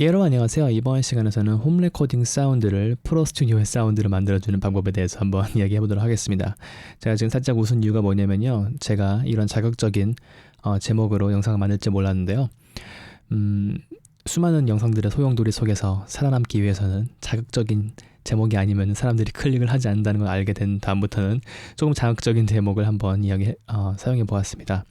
여러분 안녕하세요. 이번 시간에서는 홈 레코딩 사운드를 프로 스튜디오의 사운드를 만들어주는 방법에 대해서 한번 이야기해 보도록 하겠습니다. 제가 지금 살짝 웃은 이유가 뭐냐면요, 제가 이런 자극적인 제목으로 영상을 만들지 몰랐는데요. 수많은 영상들의 소용돌이 속에서 살아남기 위해서는 자극적인 제목이 아니면 사람들이 클릭을 하지 않는다는 걸 알게 된 다음부터는 조금 자극적인 제목을 한번 사용해 보았습니다.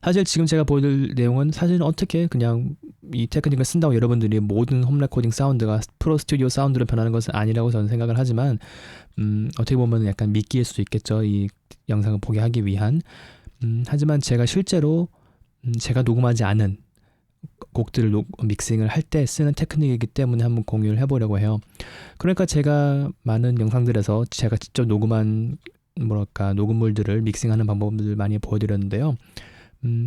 사실 지금 제가 보여드릴 내용은 사실 어떻게 그냥 이 테크닉을 쓴다고 여러분들이 모든 홈 레코딩 사운드가 프로 스튜디오 사운드로 변하는 것은 아니라고 저는 생각을 하지만 어떻게 보면 약간 미끼일 수도 있겠죠, 이 영상을 보게 하기 위한. 하지만 제가 실제로 제가 녹음하지 않은 곡들을 믹싱을 할 때 쓰는 테크닉이기 때문에 한번 공유를 해보려고 해요. 그러니까 제가 많은 영상들에서 제가 직접 녹음한 녹음물들을 믹싱하는 방법들을 많이 보여드렸는데요.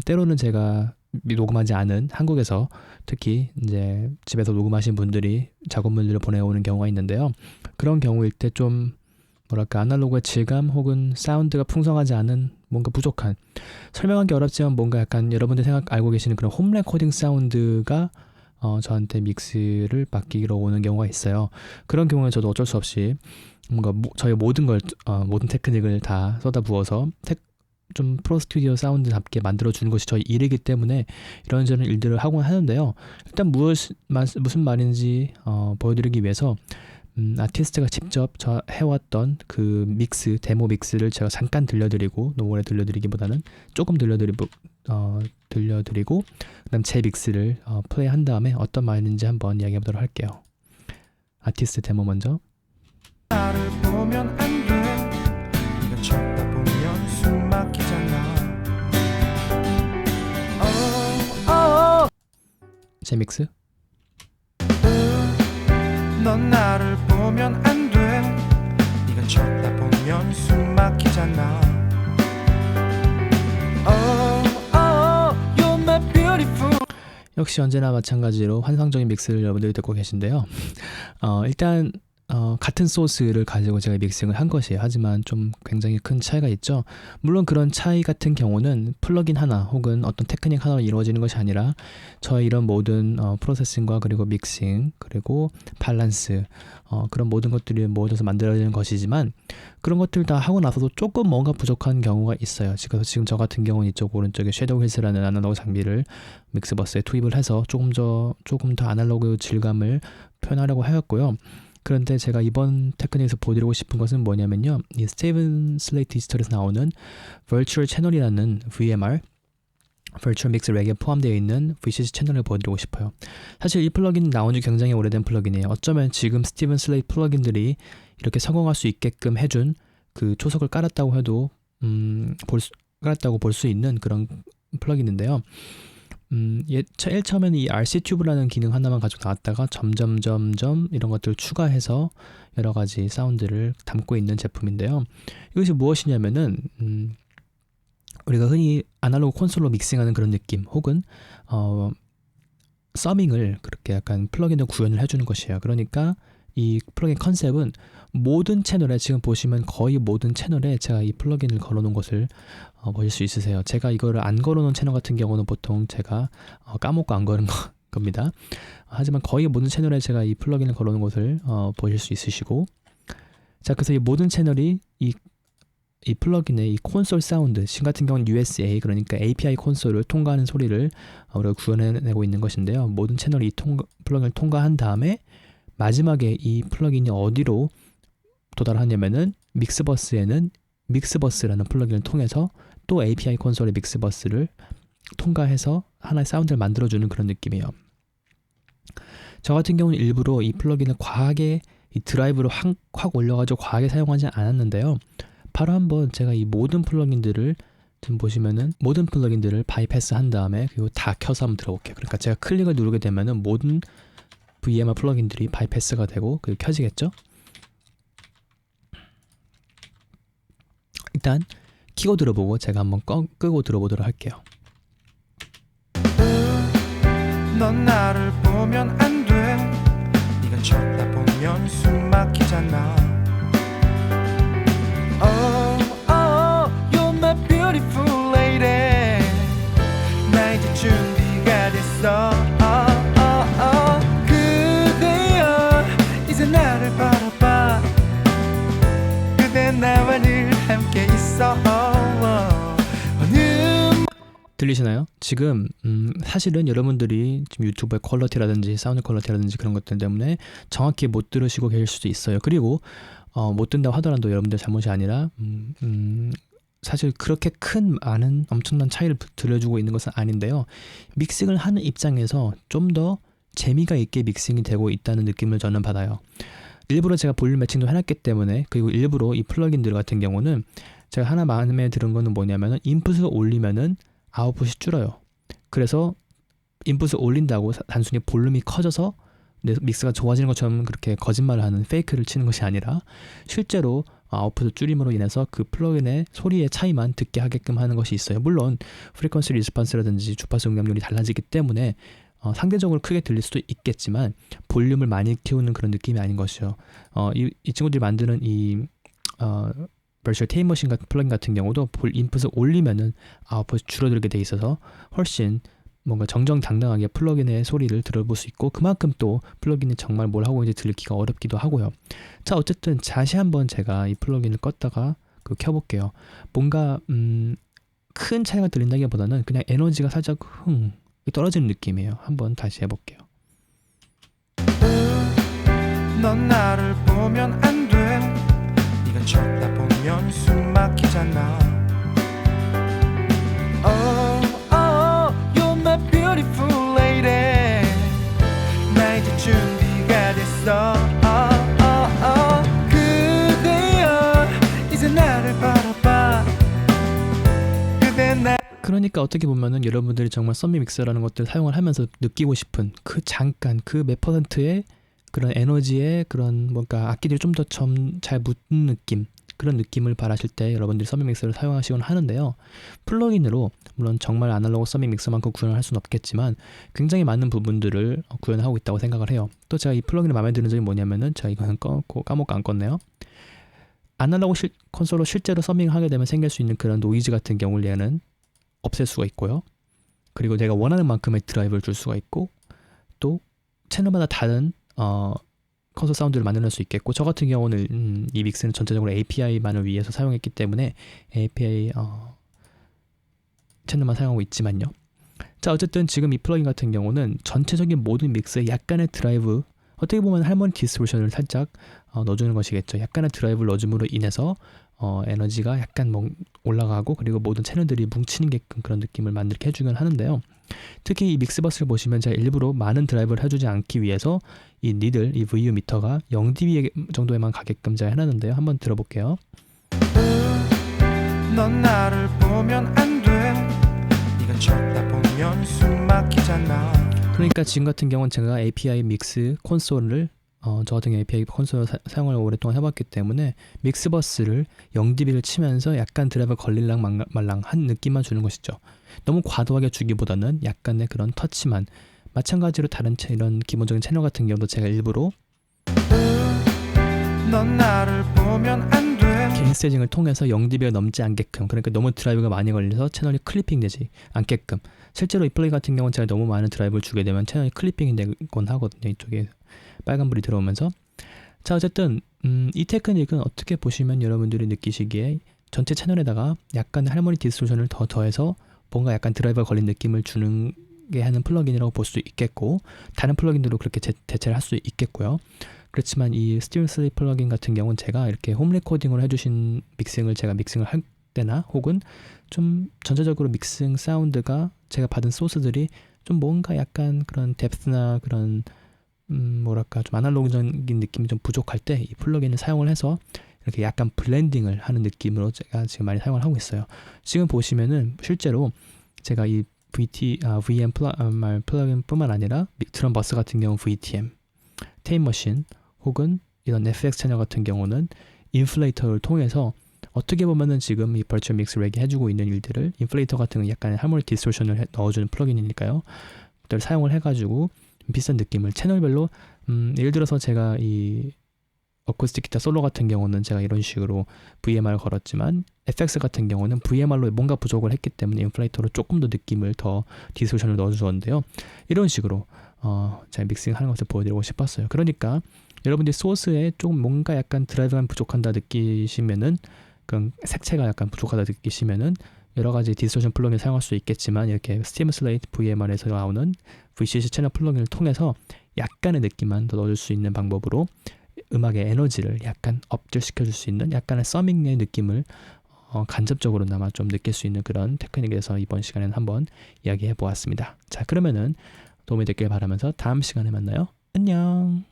때로는 제가 녹음하지 않은 한국에서 특히 이제 집에서 녹음하신 분들이 작업물들을 보내오는 경우가 있는데요. 그런 경우일 때 좀 아날로그의 질감 혹은 사운드가 풍성하지 않은, 뭔가 부족한, 설명하기 어렵지만 뭔가 약간 여러분들 알고 계시는 그런 홈 레코딩 사운드가 저한테 믹스를 맡기러 오는 경우가 있어요. 그런 경우에 저도 어쩔 수 없이 뭔가 저희 모든 테크닉을 다 쏟아부어서 좀 프로 스튜디오 사운드답게 만들어주는 것이 저희 일이기 때문에 이런저런 일들을 하곤 하는데요. 일단 무슨 말인지 보여드리기 위해서 아티스트가 직접 저 해왔던 그 데모 믹스를 제가 잠깐 들려드리고, 너무 오래 들려드리기보다는 조금 들려드리고 그다음 제 믹스를 플레이한 다음에 어떤 말인지 한번 이야기해보도록 할게요. 아티스트 데모 먼저. 나를 보면 안 돼. 네가 쳐다보면 숨 막히잖아. 제 믹스. 넌 나를 보면 안 돼. 네가 쳐다보면 숨 막히잖아. You're my beautiful. 역시 언제나 마찬가지로 환상적인 믹스를 여러분들이 듣고 계신데요. 일단 같은 소스를 가지고 제가 믹싱을 한 것이에요. 하지만 좀 굉장히 큰 차이가 있죠. 물론 그런 차이 같은 경우는 플러긴 하나 혹은 어떤 테크닉 하나로 이루어지는 것이 아니라 저의 이런 모든 프로세싱과 그리고 믹싱 그리고 밸런스 그런 모든 것들이 모여져서 만들어지는 것이지만, 그런 것들 다 하고 나서도 조금 뭔가 부족한 경우가 있어요. 지금 저 같은 경우는 이쪽 오른쪽에 섀도우 힐스라는 아날로그 장비를 믹스버스에 투입을 해서 조금 더 아날로그 질감을 표현하려고 하였고요. 그런데 제가 이번 테크닉에서 보여드리고 싶은 것은 뭐냐면요, 이 스티븐 슬레이트 히스토리에서 나오는 Virtual 채널이라는 VMR, Virtual Mix Rag에 포함되어 있는 VCC 채널을 보여드리고 싶어요. 사실 이 플러긴 나온 지 굉장히 오래된 플러긴이에요. 어쩌면 지금 스티븐 슬레이트 플러긴들이 이렇게 성공할 수 있게끔 해준 그 초석을 깔았다고 해도 깔았다고 볼 수 있는 그런 플러긴인데요. 제일 처음에는 이 RC 튜브라는 기능 하나만 가지고 나왔다가 점점 이런 것들을 추가해서 여러 가지 사운드를 담고 있는 제품인데요. 이것이 무엇이냐면은 우리가 흔히 아날로그 콘솔로 믹싱하는 그런 느낌, 혹은 서밍을 그렇게 약간 플러긴으로 구현을 해주는 것이에요. 그러니까 이 플러긴 컨셉은 모든 채널에, 지금 보시면 거의 모든 채널에 제가 이 플러긴을 걸어놓은 것을 보실 수 있으세요. 제가 이거를 안 걸어놓은 채널 같은 경우는 보통 제가 까먹고 안 걸은 겁니다. 하지만 거의 모든 채널에 제가 이 플러긴을 걸어놓은 것을 보실 수 있으시고, 자, 그래서 이 모든 채널이 이 플러긴의 이 콘솔 사운드, 지금 같은 경우는 USA, 그러니까 API 콘솔을 통과하는 소리를 우리가 구현해내고 있는 것인데요. 모든 채널이 이 플러긴을 통과한 다음에 마지막에 이 플러긴이 어디로 도달하냐면은 믹스버스에는 믹스버스라는 플러긴을 통해서 또 API 콘솔의 믹스버스를 통과해서 하나의 사운드를 만들어주는 그런 느낌이에요. 저 같은 경우는 일부러 이 플러긴을 과하게 이 드라이브로 확 올려가지고 과하게 사용하지 않았는데요. 바로 한번 제가 이 모든 플러긴들을 지금 보시면은 모든 플러긴들을 바이패스 한 다음에 그리고 다 켜서 한번 들어볼게요. 그러니까 제가 클릭을 누르게 되면은 모든 VMR 플러긴들이 바이패스가 되고 그리고 켜지겠죠? 일단 키고 들어보고 제가 한번 끄고 들어보도록 할게요. 넌 나를 보면 안 돼. 네가 쳐다보면 숨 막히잖아. You're my beautiful lady. 나 이제 준비가 됐어. 들리시나요? 지금 사실은 여러분들이 지금 유튜브의 퀄리티라든지 사운드 퀄리티라든지 그런 것들 때문에 정확히 못 들으시고 계실 수도 있어요. 그리고 못 든다고 하더라도 여러분들 잘못이 아니라 사실 그렇게 큰 많은 엄청난 차이를 들려주고 있는 것은 아닌데요. 믹싱을 하는 입장에서 좀 더 재미가 있게 믹싱이 되고 있다는 느낌을 저는 받아요. 일부러 제가 볼륨 매칭도 해놨기 때문에, 그리고 일부러 이 플러그인들 같은 경우는 제가 하나 마음에 들은 거는 뭐냐면은 인풋을 올리면은 아웃풋이 줄어요. 그래서 인풋을 올린다고 단순히 볼륨이 커져서 내 믹스가 좋아지는 것처럼 그렇게 거짓말을 하는 페이크를 치는 것이 아니라 실제로 아웃풋을 줄임으로 인해서 그 플러그인의 소리의 차이만 듣게 하게끔 하는 것이 있어요. 물론 프리퀀시 리스폰스라든지 주파수 응답률이 달라지기 때문에 상대적으로 크게 들릴 수도 있겠지만 볼륨을 많이 키우는 그런 느낌이 아닌 것이죠. 이 친구들이 만드는 이 버추얼 테임머신 같은 플러그인 같은 경우도 인풋을 올리면은 아웃풋이 줄어들게 돼 있어서 훨씬 뭔가 정정당당하게 플러그인의 소리를 들어볼 수 있고, 그만큼 또 플러그인이 정말 뭘 하고 있는지 들키기가 어렵기도 하고요. 자, 어쨌든 다시 한번 제가 이 플러그인을 껐다가 켜볼게요. 뭔가 큰 차이가 들린다기보다는 그냥 에너지가 살짝 떨어지는 느낌이에요. 한번 다시 해볼게요. 넌 나를 보면 안 돼. 네가 쳐다보면 숨 막히잖아. You're my beautiful lady. 나 이제 준비가 됐어. 그대여 이제 나를 바라봐. 그대 나. 그러니까 어떻게 보면은 여러분들이 정말 썸미 믹서라는 것들을 사용을 하면서 느끼고 싶은 그 잠깐 그 몇 퍼센트의 그런 에너지의 그런 뭔가 악기들이 좀 더 잘 묻는 느낌, 그런 느낌을 바라실 때 여러분들이 썸미 믹서를 사용하시곤 하는데요. 플러그인으로 물론 정말 아날로그 썸미 믹서만큼 구현을 할 수는 없겠지만 굉장히 많은 부분들을 구현하고 있다고 생각을 해요. 또 제가 이 플러그인이 마음에 드는 점이 뭐냐면은, 제가 이거는 까먹고 안 껐네요. 아날로그 콘솔로 실제로 서밍을 하게 되면 생길 수 있는 그런 노이즈 같은 경우를 얘는 없앨 수가 있고요. 그리고 내가 원하는 만큼의 드라이브를 줄 수가 있고, 또 채널마다 다른 콘솔 사운드를 만들 수 있겠고, 저 같은 경우는 이 믹스는 전체적으로 API만을 위해서 사용했기 때문에 API 채널만 사용하고 있지만요. 자, 어쨌든 지금 이 플러그인 같은 경우는 전체적인 모든 믹스에 약간의 드라이브, 어떻게 보면 할머니 디스토션을 살짝 넣어주는 것이겠죠. 약간의 드라이브를 넣어줌으로 인해서 에너지가 약간 올라가고, 그리고 모든 채널들이 뭉치는 게끔 그런 느낌을 만들게 해주긴 하는데요. 특히 이 믹스버스를 보시면 제가 일부러 많은 드라이브를 해주지 않기 위해서 이 니들, 이 VU 미터가 0dB 정도에만 가게끔 제가 해놨는데요. 한번 들어볼게요. 넌 나를 보면 안 돼. 네가 쳐다보면 숨 막히잖아. 그러니까 지금 같은 경우는 제가 API 믹스 콘솔을 저 같은 경우 API 콘솔을 사용을 오랫동안 해봤기 때문에 믹스버스를 0dB를 치면서 약간 드라이브 걸릴랑 말랑 한 느낌만 주는 것이죠. 너무 과도하게 주기보다는 약간의 그런 터치만. 마찬가지로 다른 이런 기본적인 채널 같은 경우도 제가 일부러 넌 나를 보면 안 돼. 개인 세팅을 통해서 0dB가 넘지 않게끔, 그러니까 너무 드라이브가 많이 걸려서 채널이 클리핑 되지 않게끔. 실제로 이 플레이 같은 경우는 제가 너무 많은 드라이브를 주게 되면 채널이 클리핑이 되곤 하거든요. 이쪽에 빨간불이 들어오면서. 자, 어쨌든 이 테크닉은 어떻게 보시면 여러분들이 느끼시기에 전체 채널에다가 약간의 할모니 디스토션을 더해서 뭔가 약간 드라이버가 걸린 느낌을 주는 게 하는 플러그인이라고 볼 수도 있겠고, 다른 플러그인들로 그렇게 대체를 할 수도 있겠고요. 그렇지만 이 스티븐슬리 플러그인 같은 경우는 제가 이렇게 홈 레코딩으로 해주신 믹싱을 제가 믹싱을 할 때나, 혹은 좀 전체적으로 믹싱 사운드가 제가 받은 소스들이 좀 뭔가 약간 그런 뎁스나 그런 뭐랄까 좀 아날로그적인 느낌이 좀 부족할 때 이 플러그인을 사용을 해서 이렇게 약간 블렌딩을 하는 느낌으로 제가 지금 많이 사용을 하고 있어요. 지금 보시면은 실제로 제가 이 VM 플러그인 뿐만 아니라 드럼 버스 같은 경우 VTM, 테임머신, 혹은 이런 FX 채널 같은 경우는 인플레이터를 통해서 어떻게 보면은 지금 이 버추얼 믹스 렉이 해주고 있는 일들을, 인플레이터 같은 건 약간의 하모니 디스토션을 넣어주는 플러그인이니까요. 그걸 사용을 해가지고 비슷한 느낌을 채널별로 예를 들어서 제가 이 어쿠스틱 기타 솔로 같은 경우는 제가 이런 식으로 VMR을 걸었지만, FX 같은 경우는 VMR로 뭔가 부족을 했기 때문에 인플레이터로 조금 더 느낌을 더 디스토션을 넣어주었는데요. 이런 식으로 제가 믹싱하는 것을 보여드리고 싶었어요. 그러니까 여러분들이 소스에 조금 뭔가 약간 드라이브가 부족한다 느끼시면은, 그런 색채가 약간 부족하다 느끼시면은 여러 가지 디스토션 플러그인을 사용할 수 있겠지만 이렇게 스팀 슬레이트 VMR에서 나오는 VCC 채널 플러그인을 통해서 약간의 느낌만 더 넣어줄 수 있는 방법으로 음악의 에너지를 약간 업줄시켜줄 수 있는 약간의 서밍의 느낌을 간접적으로나마 좀 느낄 수 있는 그런 테크닉에 대해서 이번 시간에는 한번 이야기해 보았습니다. 자, 그러면은 도움이 됐길 바라면서 다음 시간에 만나요. 안녕.